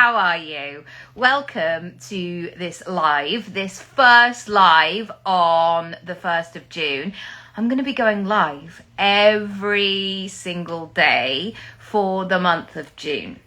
how are you? Welcome to this first live on the 1st of June. I'm going to be going live every single day for the month of June.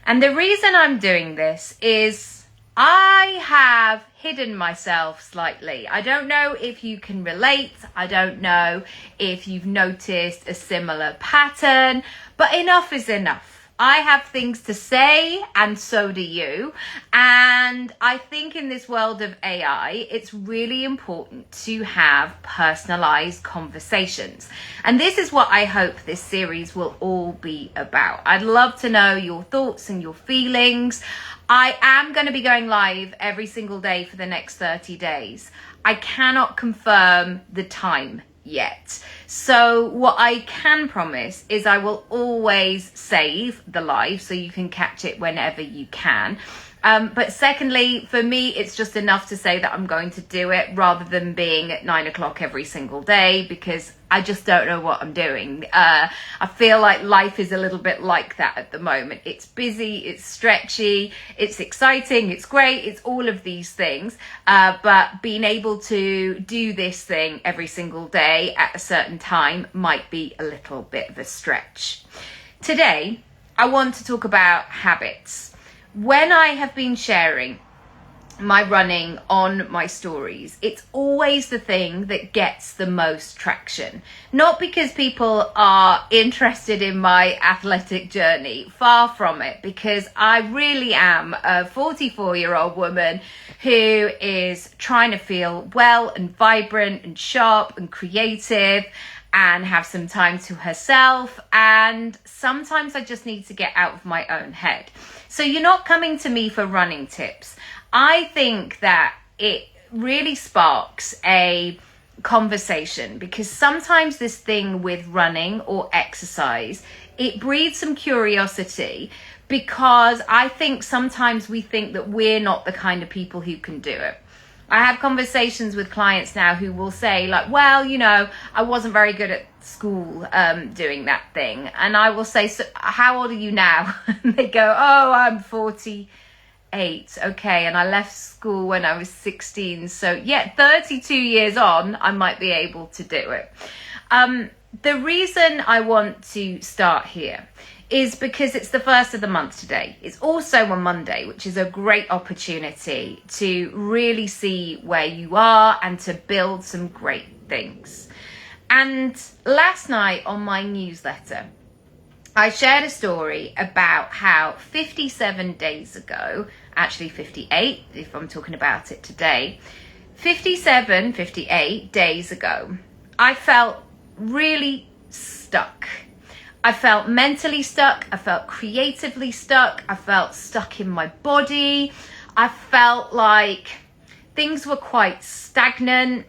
And the reason I'm doing this is I have hidden myself slightly. I don't know if you can relate. I don't know if you've noticed a similar pattern, but enough is enough. I have things to say, and so do you. And I think in this world of AI, it's really important to have personalized conversations. And this is what I hope this series will all be about. I'd love to know your thoughts and your feelings. I am going to be going live every single day for the next 30 days. I cannot confirm the time yet. So what I can promise is I will always save the live so you can catch it whenever you can. But secondly, for me, it's just enough to say that I'm going to do it rather than being at 9 o'clock every single day, because I just don't know what I'm doing. I feel like life is a little bit like that at the moment. It's busy, it's stretchy, it's exciting, it's great, it's all of these things. But being able to do this thing every single day at a certain time might be a little bit of a stretch. Today, I want to talk about habits. When I have been sharing my running on my stories, it's always the thing that gets the most traction. Not because people are interested in my athletic journey, far from it, because I really am a 44-year-old woman who is trying to feel well and vibrant and sharp and creative and have some time to herself. And sometimes I just need to get out of my own head. So you're not coming to me for running tips. I think that it really sparks a conversation, because sometimes this thing with running or exercise, it breeds some curiosity, because I think sometimes we think that we're not the kind of people who can do it. I have conversations with clients now who will say like, well, you know, I wasn't very good at school doing that thing. And I will say, so how old are you now? And they go, oh, I'm 48. Okay. And I left school when I was 16. So yeah, 32 years on, I might be able to do it. The reason I want to start here is because it's the first of the month today. It's also on Monday, which is a great opportunity to really see where you are and to build some great things. And last night on my newsletter, I shared a story about how 57 days ago, actually 58, if I'm talking about it today, 58 days ago, I felt really stuck. I felt mentally stuck. I felt creatively stuck. I felt stuck in my body. I felt like things were quite stagnant.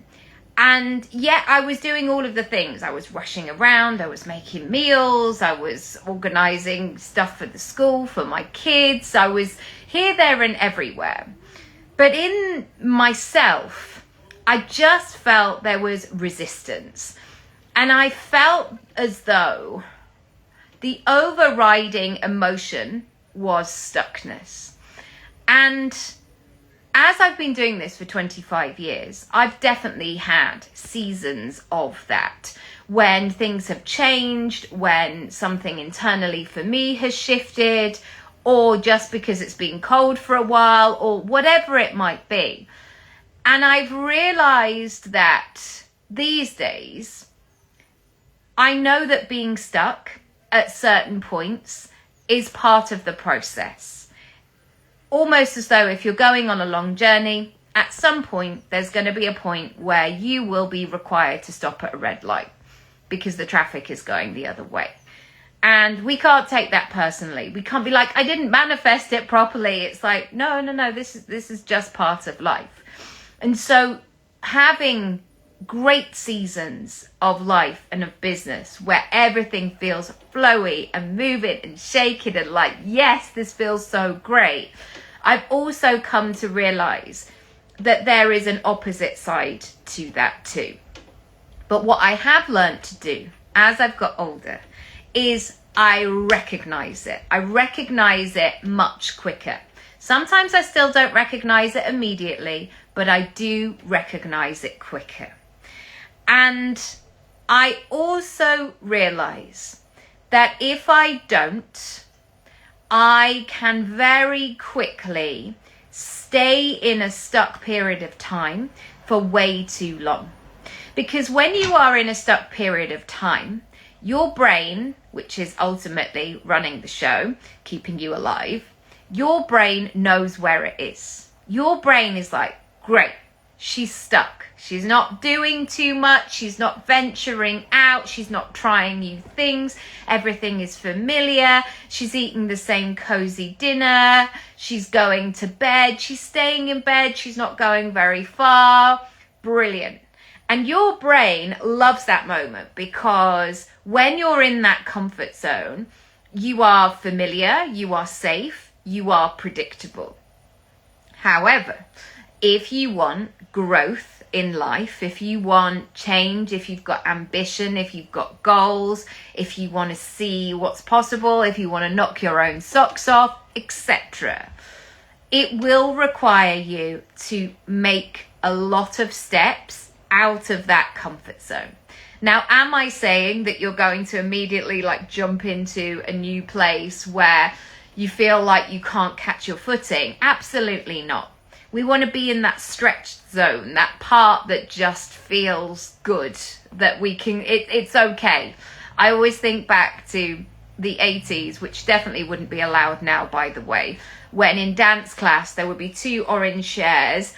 And yet I was doing all of the things. I was rushing around. I was making meals. I was organizing stuff for the school, for my kids. I was here, there, and everywhere. But in myself, I just felt there was resistance. And I felt as though the overriding emotion was stuckness. And as I've been doing this for 25 years, I've definitely had seasons of that, when things have changed, when something internally for me has shifted, or just because it's been cold for a while, or whatever it might be. And I've realized that these days, I know that being stuck at certain points is part of the process. Almost as though if you're going on a long journey, at some point there's going to be a point where you will be required to stop at a red light because the traffic is going the other way. And we can't take that personally. We can't be like, I didn't manifest it properly. It's like, no, this is just part of life. And so having great seasons of life and of business where everything feels flowy and moving and shaking and like, yes, this feels so great. I've also come to realize that there is an opposite side to that too. But what I have learned to do as I've got older is I recognize it. I recognize it much quicker. Sometimes I still don't recognize it immediately, but I do recognize it quicker. And I also realize that if I don't, I can very quickly stay in a stuck period of time for way too long. Because when you are in a stuck period of time, your brain, which is ultimately running the show, keeping you alive, your brain knows where it is. Your brain is like, great, she's stuck. She's not doing too much. She's not venturing out. She's not trying new things. Everything is familiar. She's eating the same cozy dinner. She's going to bed. She's staying in bed. She's not going very far. Brilliant. And your brain loves that moment because when you're in that comfort zone, you are familiar, you are safe, you are predictable. However, if you want growth in life, if you want change, if you've got ambition, if you've got goals, if you want to see what's possible, if you want to knock your own socks off, etc., it will require you to make a lot of steps out of that comfort zone. Now, am I saying that you're going to immediately jump into a new place where you feel like you can't catch your footing? Absolutely not. We want to be in that stretched zone, that part that just feels good, that we can, it's okay. I always think back to the 80s, which definitely wouldn't be allowed now, by the way, when in dance class there would be two orange chairs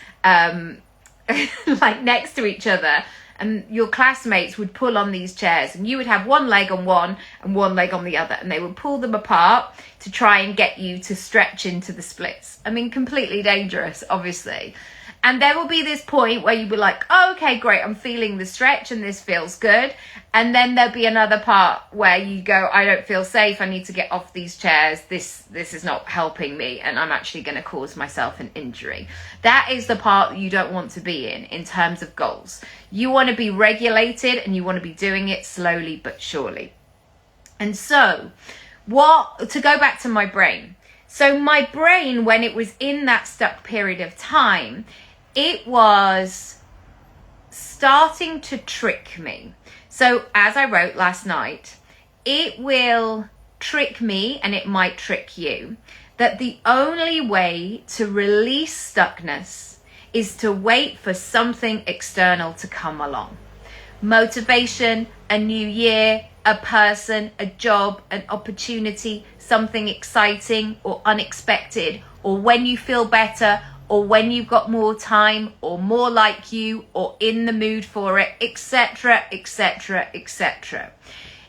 next to each other, and your classmates would pull on these chairs and you would have one leg on one and one leg on the other, and they would pull them apart to try and get you to stretch into the splits. I mean, completely dangerous, obviously. And there will be this point where you'll be like, oh, okay, great, I'm feeling the stretch and this feels good. And then there'll be another part where you go, I don't feel safe, I need to get off these chairs, this is not helping me, and I'm actually going to cause myself an injury. That is the part that you don't want to be in terms of goals. You want to be regulated and you want to be doing it slowly but surely. And so, to go back to my brain. So my brain, when it was in that stuck period of time, it was starting to trick me. So as I wrote last night, it will trick me, and it might trick you, that the only way to release stuckness is to wait for something external to come along. Motivation, a new year, a person, a job, an opportunity, something exciting or unexpected, or when you feel better, or when you've got more time, or more like you, or in the mood for it, etc., etc., etc.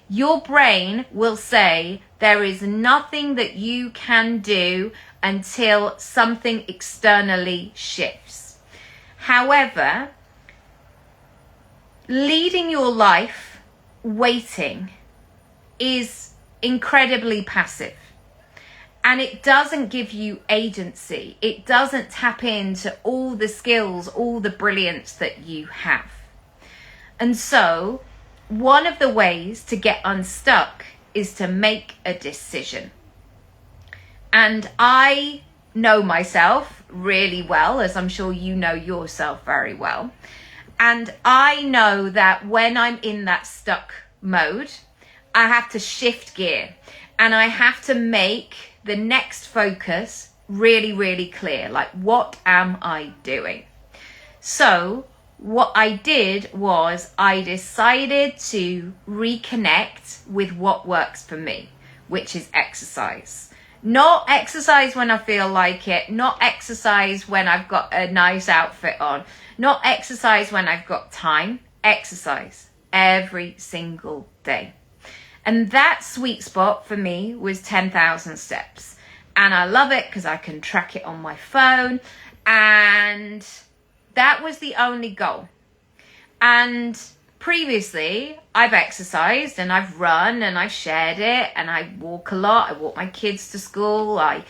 Your brain will say there is nothing that you can do until something externally shifts. However, leading your life waiting is incredibly passive. And it doesn't give you agency. It doesn't tap into all the skills, all the brilliance that you have. And so, one of the ways to get unstuck is to make a decision. And I know myself really well, as I'm sure you know yourself very well. And I know that when I'm in that stuck mode, I have to shift gear. And I have to make the next focus really, really clear. Like, what am I doing? So what I did was I decided to reconnect with what works for me, which is exercise. Not exercise when I feel like it, not exercise when I've got a nice outfit on, not exercise when I've got time, exercise every single day. And that sweet spot for me was 10,000 steps. And I love it because I can track it on my phone. And that was the only goal. And previously, I've exercised and I've run and I've shared it. And I walk a lot. I walk my kids to school. I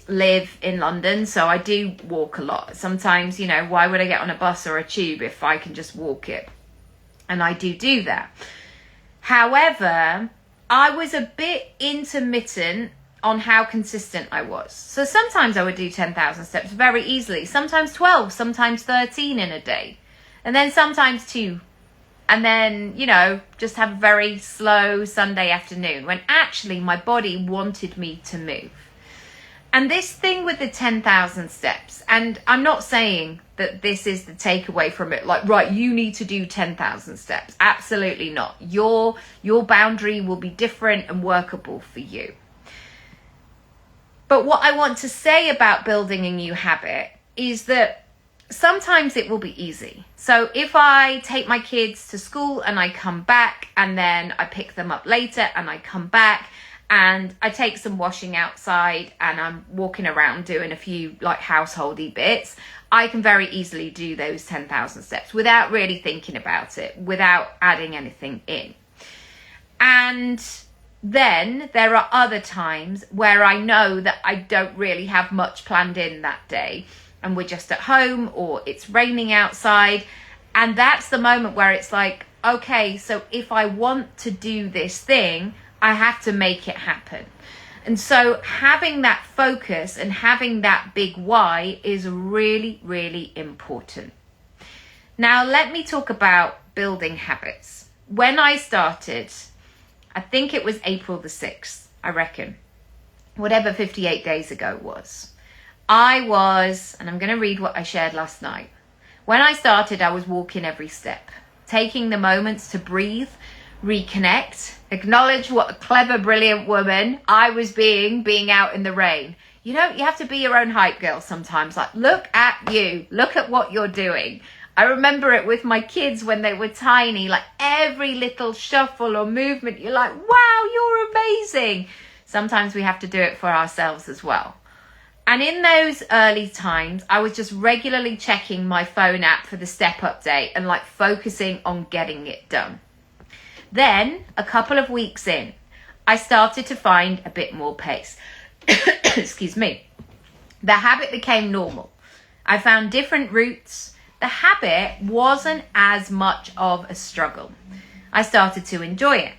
live in London, so I do walk a lot. Sometimes, why would I get on a bus or a tube if I can just walk it? And I do that. However, I was a bit intermittent on how consistent I was. So sometimes I would do 10,000 steps very easily, sometimes 12, sometimes 13 in a day, and then sometimes 2. And then, just have a very slow Sunday afternoon when actually my body wanted me to move. And this thing with the 10,000 steps, and I'm not saying that this is the takeaway from it, like, right, you need to do 10,000 steps. Absolutely not. Your boundary will be different and workable for you. But what I want to say about building a new habit is that sometimes it will be easy. So if I take my kids to school and I come back and then I pick them up later and I come back and I take some washing outside and I'm walking around doing a few like householdy bits, I can very easily do those 10,000 steps without really thinking about it, without adding anything in. And then there are other times where I know that I don't really have much planned in that day, and we're just at home or it's raining outside. And that's the moment where it's like, okay, so if I want to do this thing, I have to make it happen. And so having that focus and having that big why is really, really important. Now, let me talk about building habits. When I started, I think it was April the 6th, I reckon, whatever 58 days ago was. I was, and I'm going to read what I shared last night. When I started, I was walking every step, taking the moments to breathe, reconnect, acknowledge what a clever, brilliant woman I was being out in the rain. You have to be your own hype girl sometimes. Like, look at you, look at what you're doing. I remember it with my kids when they were tiny, like every little shuffle or movement, you're like, wow, you're amazing. Sometimes we have to do it for ourselves as well. And in those early times, I was just regularly checking my phone app for the step update and like focusing on getting it done. Then, a couple of weeks in, I started to find a bit more pace. Excuse me. The habit became normal. I found different routes. The habit wasn't as much of a struggle. I started to enjoy it.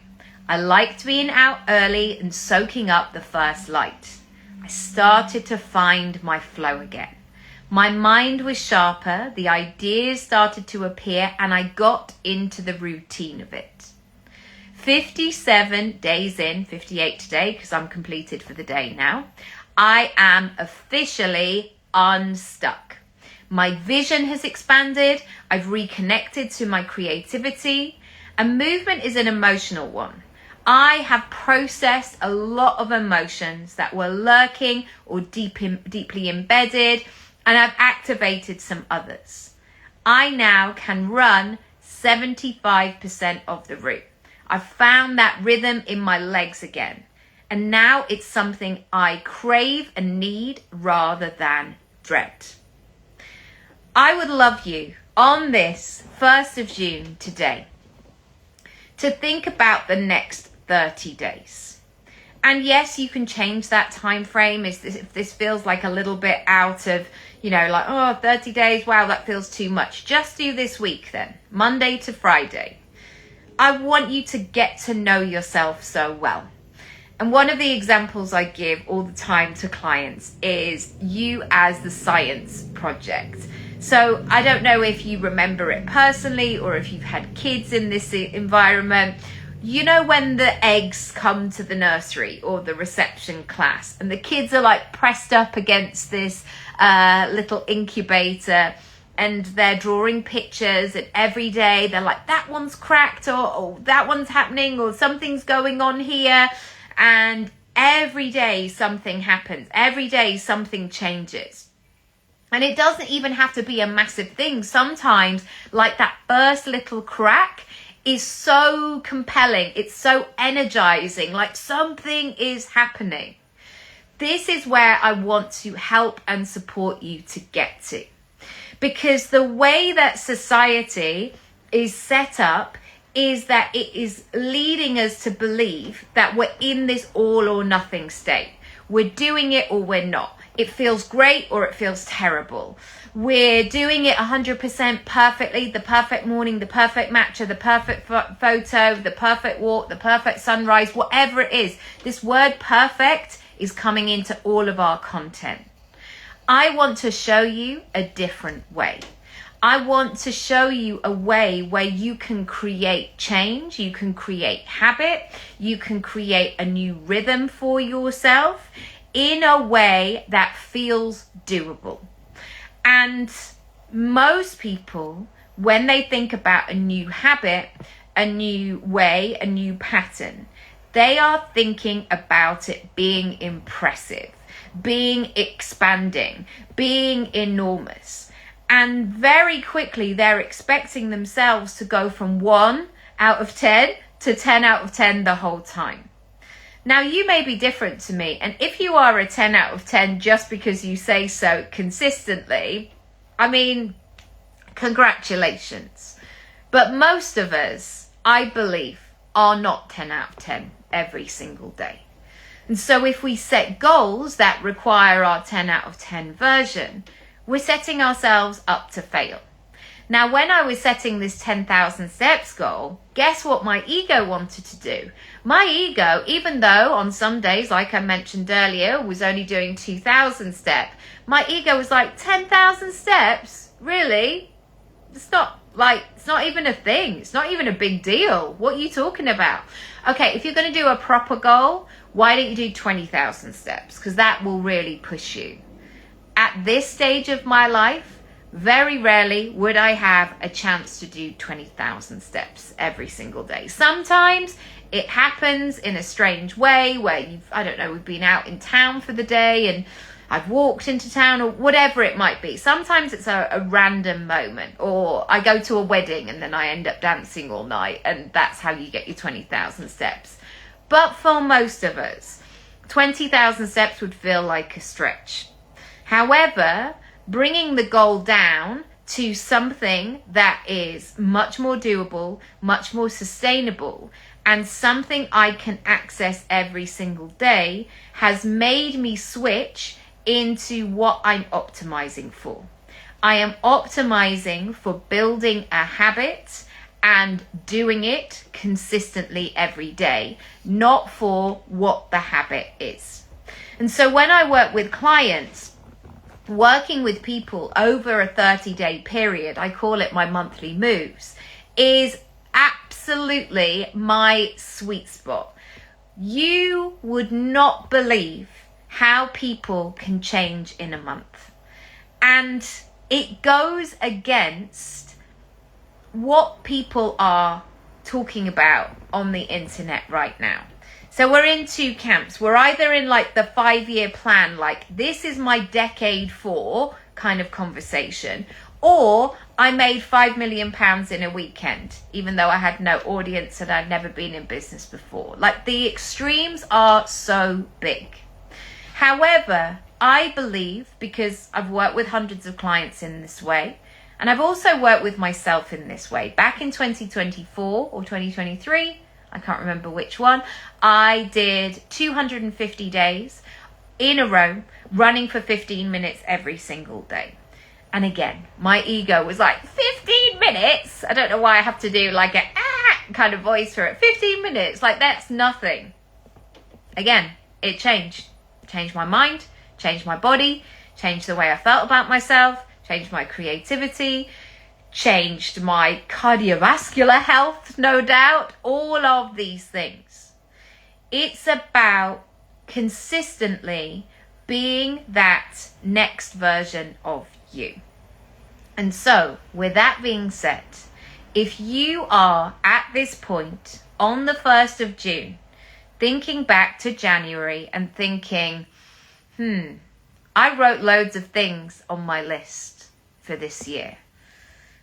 I liked being out early and soaking up the first light. I started to find my flow again. My mind was sharper, the ideas started to appear, and I got into the routine of it. 57 days in, 58 today, because I'm completed for the day now, I am officially unstuck. My vision has expanded, I've reconnected to my creativity, and movement is an emotional one. I have processed a lot of emotions that were lurking or deeply embedded, and I've activated some others. I now can run 75% of the route. I've found that rhythm in my legs again, and now it's something I crave and need rather than dread. I would love you on this 1st of June today to think about the next 30 days. And yes, you can change that time frame if this feels like a little bit out of, 30 days, wow, that feels too much. Just do this week then, Monday to Friday. I want you to get to know yourself so well. And one of the examples I give all the time to clients is you as the science project. So I don't know if you remember it personally or if you've had kids in this environment. You know when the eggs come to the nursery or the reception class and the kids are like pressed up against this little incubator and they're drawing pictures, and every day they're like, that one's cracked or that one's happening or something's going on here. And every day something happens. Every day something changes. And it doesn't even have to be a massive thing. Sometimes like that first little crack is so compelling. It's so energizing, like something is happening. This is where I want to help and support you to get to. Because the way that society is set up is that it is leading us to believe that we're in this all or nothing state. We're doing it or we're not. It feels great or it feels terrible. We're doing it 100% perfectly, the perfect morning, the perfect matcha, the perfect photo, the perfect walk, the perfect sunrise, whatever it is. This word perfect is coming into all of our content. I want to show you a different way. I want to show you a way where you can create change, you can create habit, you can create a new rhythm for yourself in a way that feels doable. And most people, when they think about a new habit, a new way, a new pattern, they are thinking about it being impressive, being expanding, being enormous. And very quickly, they're expecting themselves to go from 1 out of 10 to 10 out of 10 the whole time. Now, you may be different to me. And if you are a 10 out of 10 just because you say so consistently, I mean, congratulations. But most of us, I believe, are not 10 out of 10 every single day. And so if we set goals that require our 10 out of 10 version, we're setting ourselves up to fail. Now, when I was setting this 10,000 steps goal, guess what my ego wanted to do? My ego, even though on some days, like I mentioned earlier, was only doing 2,000 steps, my ego was like, 10,000 steps? Really? It's not even a thing. It's not even a big deal. What are you talking about? Okay, if you're going to do a proper goal, why don't you do 20,000 steps? Because that will really push you. At this stage of my life, very rarely would I have a chance to do 20,000 steps every single day. Sometimes it happens in a strange way where we've been out in town for the day and I've walked into town or whatever it might be. Sometimes it's a random moment, or I go to a wedding and then I end up dancing all night, and that's how you get your 20,000 steps. But for most of us, 20,000 steps would feel like a stretch. However, bringing the goal down to something that is much more doable, much more sustainable, and something I can access every single day has made me switch into what I'm optimizing for. I am optimizing for building a habit and doing it consistently every day, not for what the habit is. And so when I work with clients, working with people over a 30-day period, I call it my monthly moves, is absolutely my sweet spot. You would not believe how people can change in a month. And it goes against what people are talking about on the internet right now. So we're in two camps. We're either in like the 5-year plan, like this is my decade for kind of conversation, or I made £5 million in a weekend, even though I had no audience and I'd never been in business before. Like the extremes are so big. However, I believe, because I've worked with hundreds of clients in this way, and I've also worked with myself in this way. Back in 2024 or 2023, I can't remember which one, I did 250 days in a row, running for 15 minutes every single day. And again, my ego was like, 15 minutes? I don't know why I have to do like a kind of voice for it. 15 minutes, like that's nothing. Again, it changed. Changed my mind, changed my body, changed the way I felt about myself, changed my creativity, changed my cardiovascular health, no doubt, all of these things. It's about consistently being that next version of you. And so, with that being said, if you are at this point on the 1st of June, thinking back to January and thinking, I wrote loads of things on my list for this year,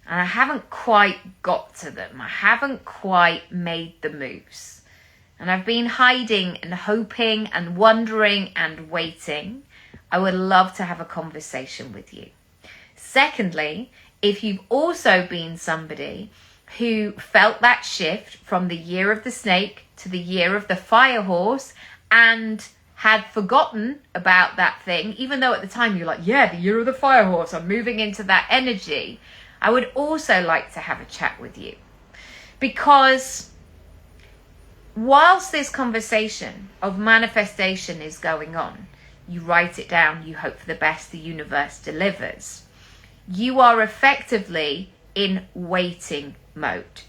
and I haven't quite got to them. I haven't quite made the moves. And I've been hiding and hoping and wondering and waiting. I would love to have a conversation with you. Secondly, if you've also been somebody who felt that shift from the year of the snake to the year of the fire horse and had forgotten about that thing, even though at the time you're like, yeah, the year of the fire horse, I'm moving into that energy, I would also like to have a chat with you. Because whilst this conversation of manifestation is going on, you write it down, you hope for the best, the universe delivers. You are effectively in waiting mode.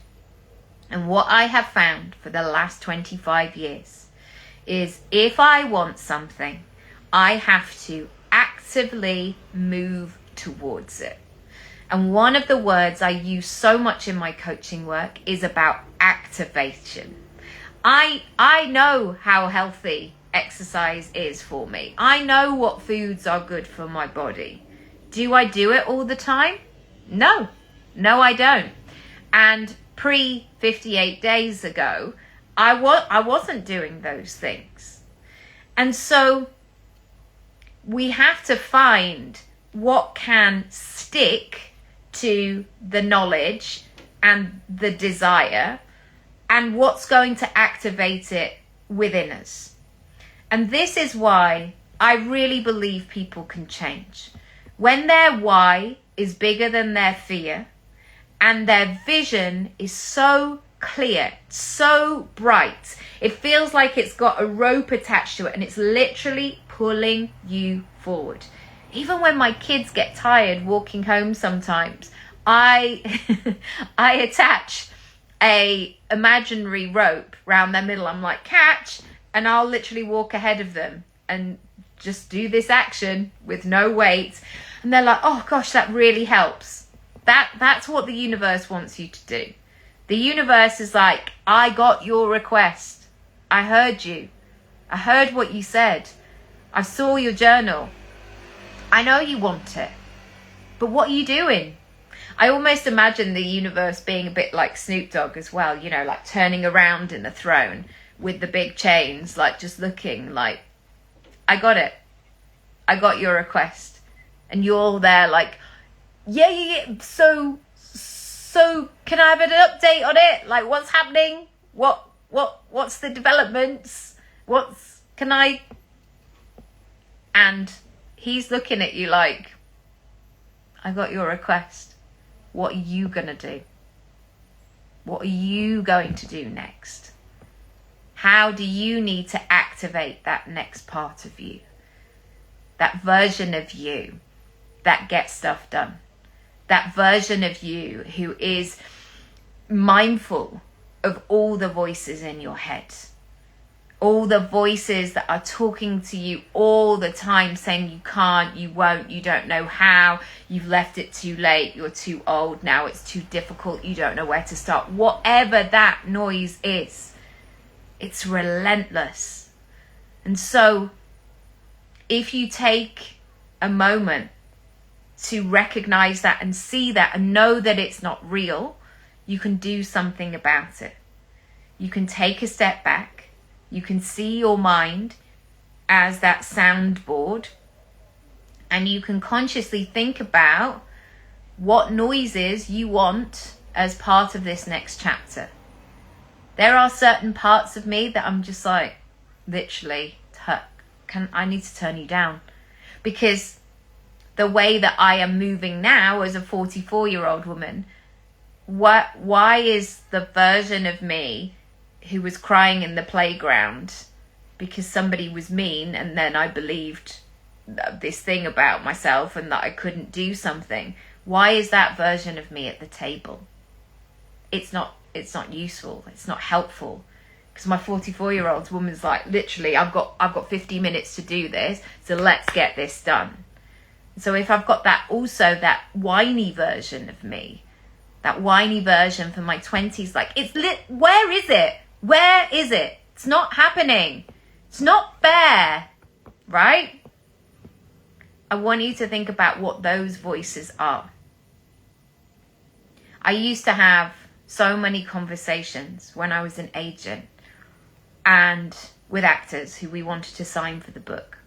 And what I have found for the last 25 years is if I want something, I have to actively move towards it. And one of the words I use so much in my coaching work is about activation. I know how healthy exercise is for me. I know what foods are good for my body. Do I do it all the time? No, I don't. And 58 days ago, I wasn't doing those things. And so we have to find what can stick to the knowledge and the desire and what's going to activate it within us. And this is why I really believe people can change. When their why is bigger than their fear and their vision is so clear, so bright, it feels like it's got a rope attached to it and it's literally pulling you forward. Even when my kids get tired walking home sometimes, I attach a imaginary rope round their middle. I'm like, catch, and I'll literally walk ahead of them and just do this action with no weight. And they're like, oh gosh, that really helps. That's what the universe wants you to do. The universe is like, I got your request. I heard you. I heard what you said. I saw your journal. I know you want it. But what are you doing? I almost imagine the universe being a bit like Snoop Dogg as well, you know, like turning around in the throne with the big chains, like just looking like, I got it. I got your request. And you're there like, yeah. So can I have an update on it? Like, what's happening? What's the developments? And he's looking at you like, I got your request. What are you going to do? What are you going to do next? How do you need to activate that next part of you? That version of you that gets stuff done. That version of you who is mindful of all the voices in your head. All the voices that are talking to you all the time saying you can't, you won't, you don't know how, you've left it too late, you're too old, now it's too difficult, you don't know where to start. Whatever that noise is, it's relentless. And so if you take a moment to recognize that and see that and know that it's not real, you can do something about it. You can take a step back. You can see your mind as that soundboard, and you can consciously think about what noises you want as part of this next chapter. There are certain parts of me that I'm just like, literally, I need to turn you down. Because the way that I am moving now as a 44-year-old woman, why is the version of me who was crying in the playground because somebody was mean, and then I believed this thing about myself and that I couldn't do something, why is that version of me at the table? It's not useful, it's not helpful, because my 44-year-old woman's like, literally, I've got 50 minutes to do this, so let's get this done. So if I've got that whiny version of me, that whiny version for my 20s, like, where is it? Where is it? It's not happening. It's not fair, right? I want you to think about what those voices are. I used to have so many conversations when I was an agent and with actors who we wanted to sign for the book.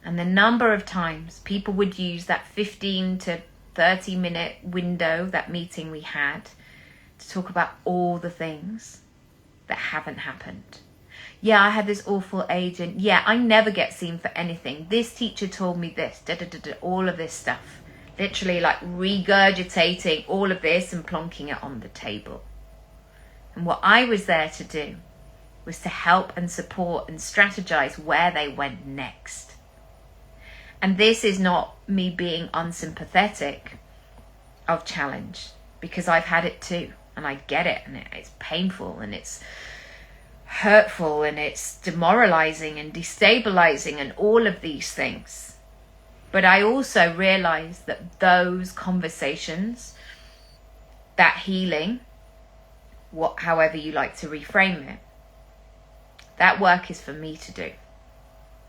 And the number of times people would use that 15 to 30 minute window, that meeting we had, to talk about all the things that haven't happened. Yeah, I had this awful agent. Yeah, I never get seen for anything. This teacher told me this, all of this stuff. Literally like regurgitating all of this and plonking it on the table. And what I was there to do was to help and support and strategize where they went next. And this is not me being unsympathetic of challenge, because I've had it too, and I get it, and it's painful, and it's hurtful, and it's demoralizing and destabilizing and all of these things. But I also realize that those conversations, that healing, however you like to reframe it, that work is for me to do.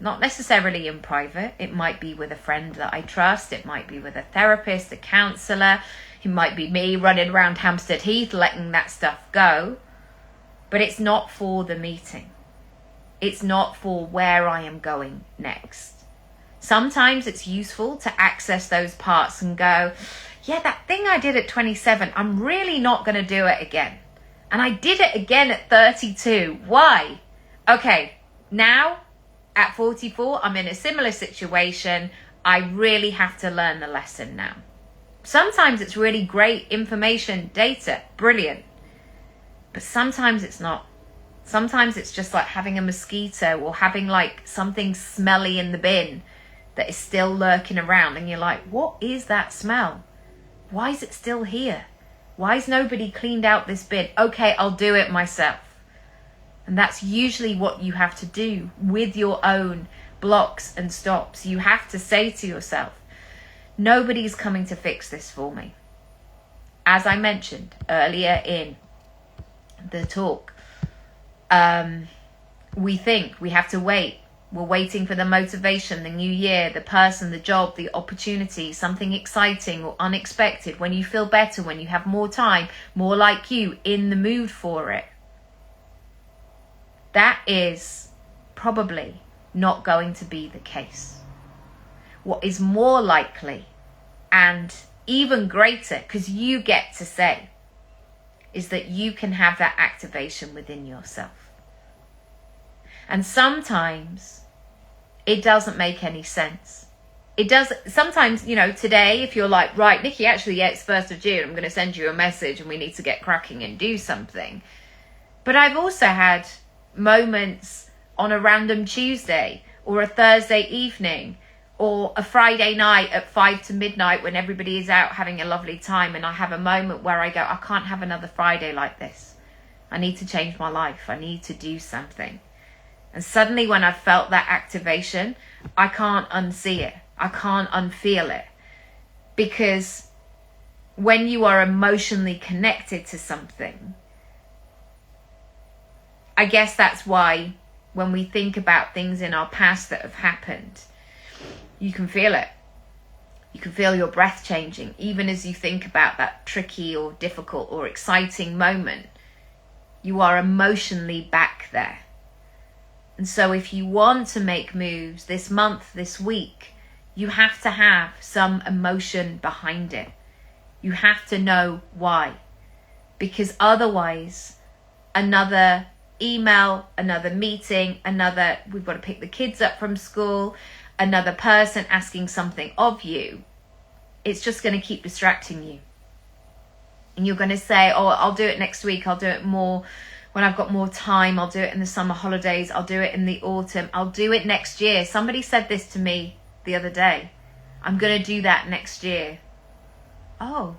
Not necessarily in private. It might be with a friend that I trust. It might be with a therapist, a counsellor. It might be me running around Hampstead Heath letting that stuff go. But it's not for the meeting. It's not for where I am going next. Sometimes it's useful to access those parts and go, yeah, that thing I did at 27, I'm really not going to do it again. And I did it again at 32. Why? Okay, now at 44, I'm in a similar situation. I really have to learn the lesson now. Sometimes it's really great information, data, brilliant. But sometimes it's not. Sometimes it's just like having a mosquito or having like something smelly in the bin that is still lurking around. And you're like, what is that smell? Why is it still here? Why has nobody cleaned out this bin? Okay, I'll do it myself. And that's usually what you have to do with your own blocks and stops. You have to say to yourself, nobody's coming to fix this for me. As I mentioned earlier in the talk, we think we have to wait. We're waiting for the motivation, the new year, the person, the job, the opportunity, something exciting or unexpected, when you feel better, when you have more time, more like you, in the mood for it. That is probably not going to be the case. What is more likely, and even greater, because you get to say, is that you can have that activation within yourself. And sometimes it doesn't make any sense. It does. Sometimes, today, if you're like, right, Nicky, actually, yeah, it's 1st of June, I'm going to send you a message and we need to get cracking and do something. But I've also had moments on a random Tuesday or a Thursday evening or a Friday night at 5 to midnight when everybody is out having a lovely time, and I have a moment where I go, I can't have another Friday like this. I need to change my life. I need to do something. And suddenly when I've felt that activation, I can't unsee it. I can't unfeel it. Because when you are emotionally connected to something, I guess that's why when we think about things in our past that have happened, you can feel it. You can feel your breath changing, even as you think about that tricky or difficult or exciting moment. You are emotionally back there. And so if you want to make moves this month, this week, you have to have some emotion behind it. You have to know why. Because otherwise, another email, another meeting, we've got to pick the kids up from school, another person asking something of you, it's just going to keep distracting you. And you're going to say, oh, I'll do it next week. I'll do it more when I've got more time. I'll do it in the summer holidays. I'll do it in the autumn. I'll do it next year. Somebody said this to me the other day. I'm going to do that next year. Oh,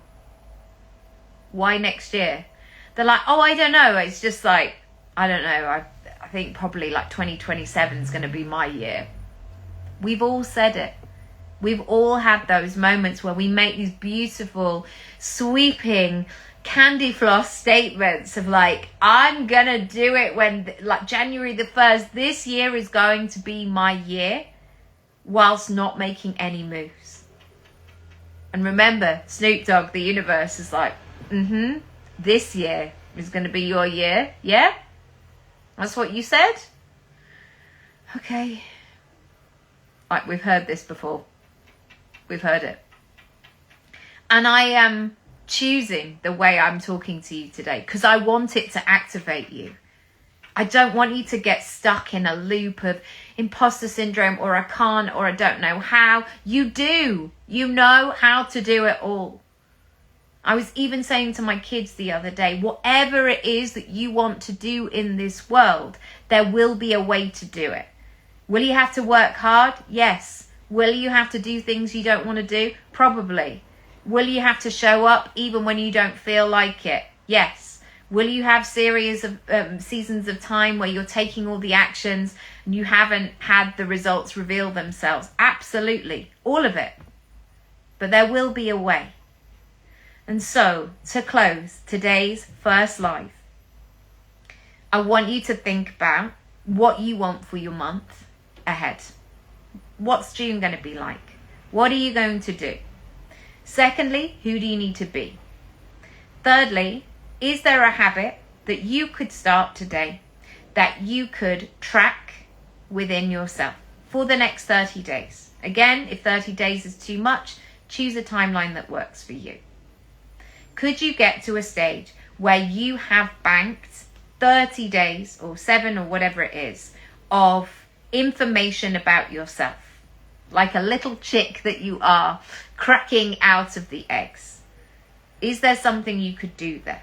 why next year? They're like, oh, I don't know. It's just like, I don't know. I think probably like 2027 is going to be my year. We've all said it. We've all had those moments where we make these beautiful, sweeping, candy floss statements of like, I'm going to do it when, like January the 1st, this year is going to be my year, whilst not making any moves. And remember, Snoop Dogg, the universe is like, this year is going to be your year. Yeah? That's what you said? Okay. Like, we've heard this before. We've heard it. And I am choosing the way I'm talking to you today because I want it to activate you. I don't want you to get stuck in a loop of imposter syndrome or I can't or I don't know how. You do. You know how to do it all. I was even saying to my kids the other day, whatever it is that you want to do in this world, there will be a way to do it. Will you have to work hard? Yes. Will you have to do things you don't want to do? Probably. Will you have to show up even when you don't feel like it? Yes. Will you have series of seasons of time where you're taking all the actions and you haven't had the results reveal themselves? Absolutely. All of it. But there will be a way. And so, to close today's first live, I want you to think about what you want for your month ahead. What's June going to be like? What are you going to do? Secondly, who do you need to be? Thirdly, is there a habit that you could start today that you could track within yourself for the next 30 days? Again, if 30 days is too much, choose a timeline that works for you. Could you get to a stage where you have banked 30 days or 7 or whatever it is of information about yourself, like a little chick that you are cracking out of the eggs? Is there something you could do there?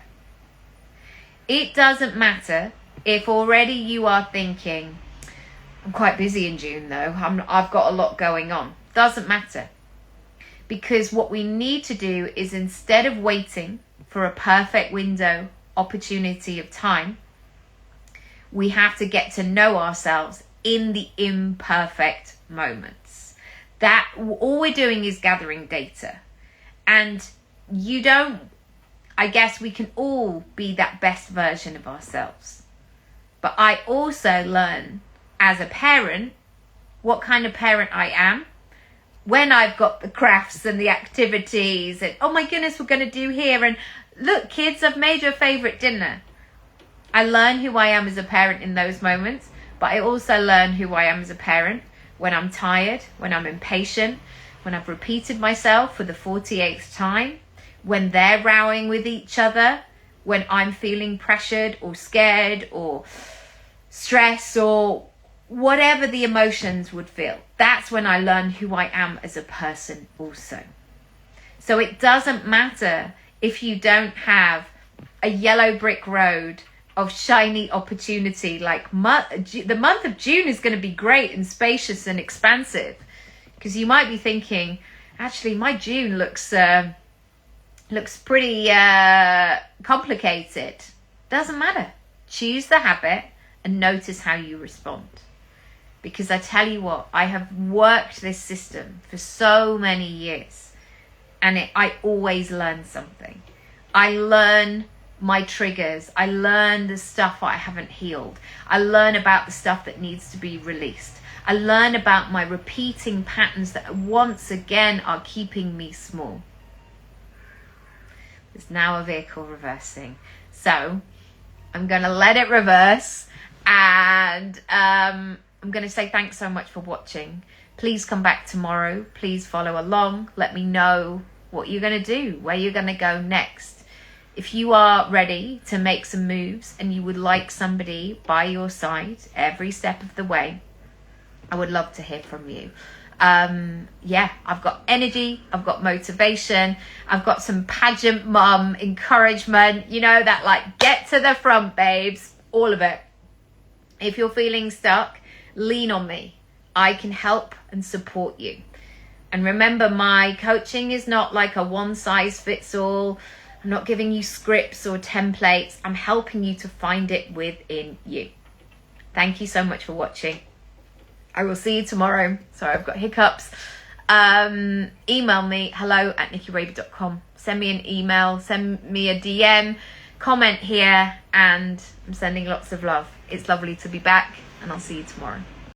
It doesn't matter if already you are thinking, I'm quite busy in June though, I've got a lot going on. Doesn't matter. Because what we need to do is, instead of waiting for a perfect window opportunity of time, we have to get to know ourselves in the imperfect moments. That all we're doing is gathering data. And I guess we can all be that best version of ourselves. But I also learn as a parent what kind of parent I am when I've got the crafts and the activities and, oh my goodness, we're going to do here. And look, kids, I've made your favorite dinner. I learn who I am as a parent in those moments, but I also learn who I am as a parent when I'm tired, when I'm impatient, when I've repeated myself for the 48th time, when they're rowing with each other, when I'm feeling pressured or scared or stressed or whatever the emotions would feel. That's when I learn who I am as a person also. So it doesn't matter if you don't have a yellow brick road of shiny opportunity. Like the month of June is going to be great and spacious and expansive, because you might be thinking, actually my June looks pretty complicated. Doesn't matter. Choose the habit and notice how you respond. Because I tell you what, I have worked this system for so many years, and I always learn something. I learn my triggers. I learn the stuff I haven't healed. I learn about the stuff that needs to be released. I learn about my repeating patterns that once again are keeping me small. There's now a vehicle reversing. So I'm going to let it reverse, and I'm going to say thanks so much for watching. Please come back tomorrow. Please follow along. Let me know what you're going to do, where you're going to go next. If you are ready to make some moves and you would like somebody by your side every step of the way, I would love to hear from you. I've got energy, I've got motivation, I've got some pageant mum encouragement, that like, get to the front, babes, all of it. If you're feeling stuck, lean on me. I can help and support you. And remember, my coaching is not like a one size fits all. I'm not giving you scripts or templates. I'm helping you to find it within you. Thank you so much for watching. I will see you tomorrow. Sorry, I've got hiccups. Email me, hello@nickyraby.com. Send me an email, send me a DM, comment here, and I'm sending lots of love. It's lovely to be back, and I'll see you tomorrow.